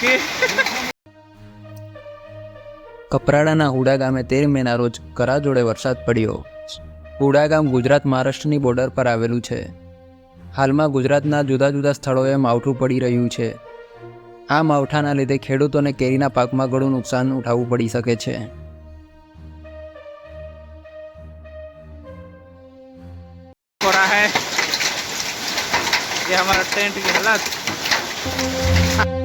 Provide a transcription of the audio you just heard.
जाएंगे। કપરાડાના હુડા ગામે 13 મેના રોજ કરા જોડે વરસાદ પડ્યો। હુડા ગામ ગુજરાત મહારાષ્ટ્રની બોર્ડર પર આવેલું છે। હાલમાં ગુજરાતના જુદા જુદા સ્થળોએ માવઠું પડી રહ્યું છે। આ માવઠાના લીધે ખેડૂતોને કેરીના પાકમાં ઘણું નુકસાન ઉઠાવવું પડી શકે છે। हो रहा है ये हमारा टेंट की हालत।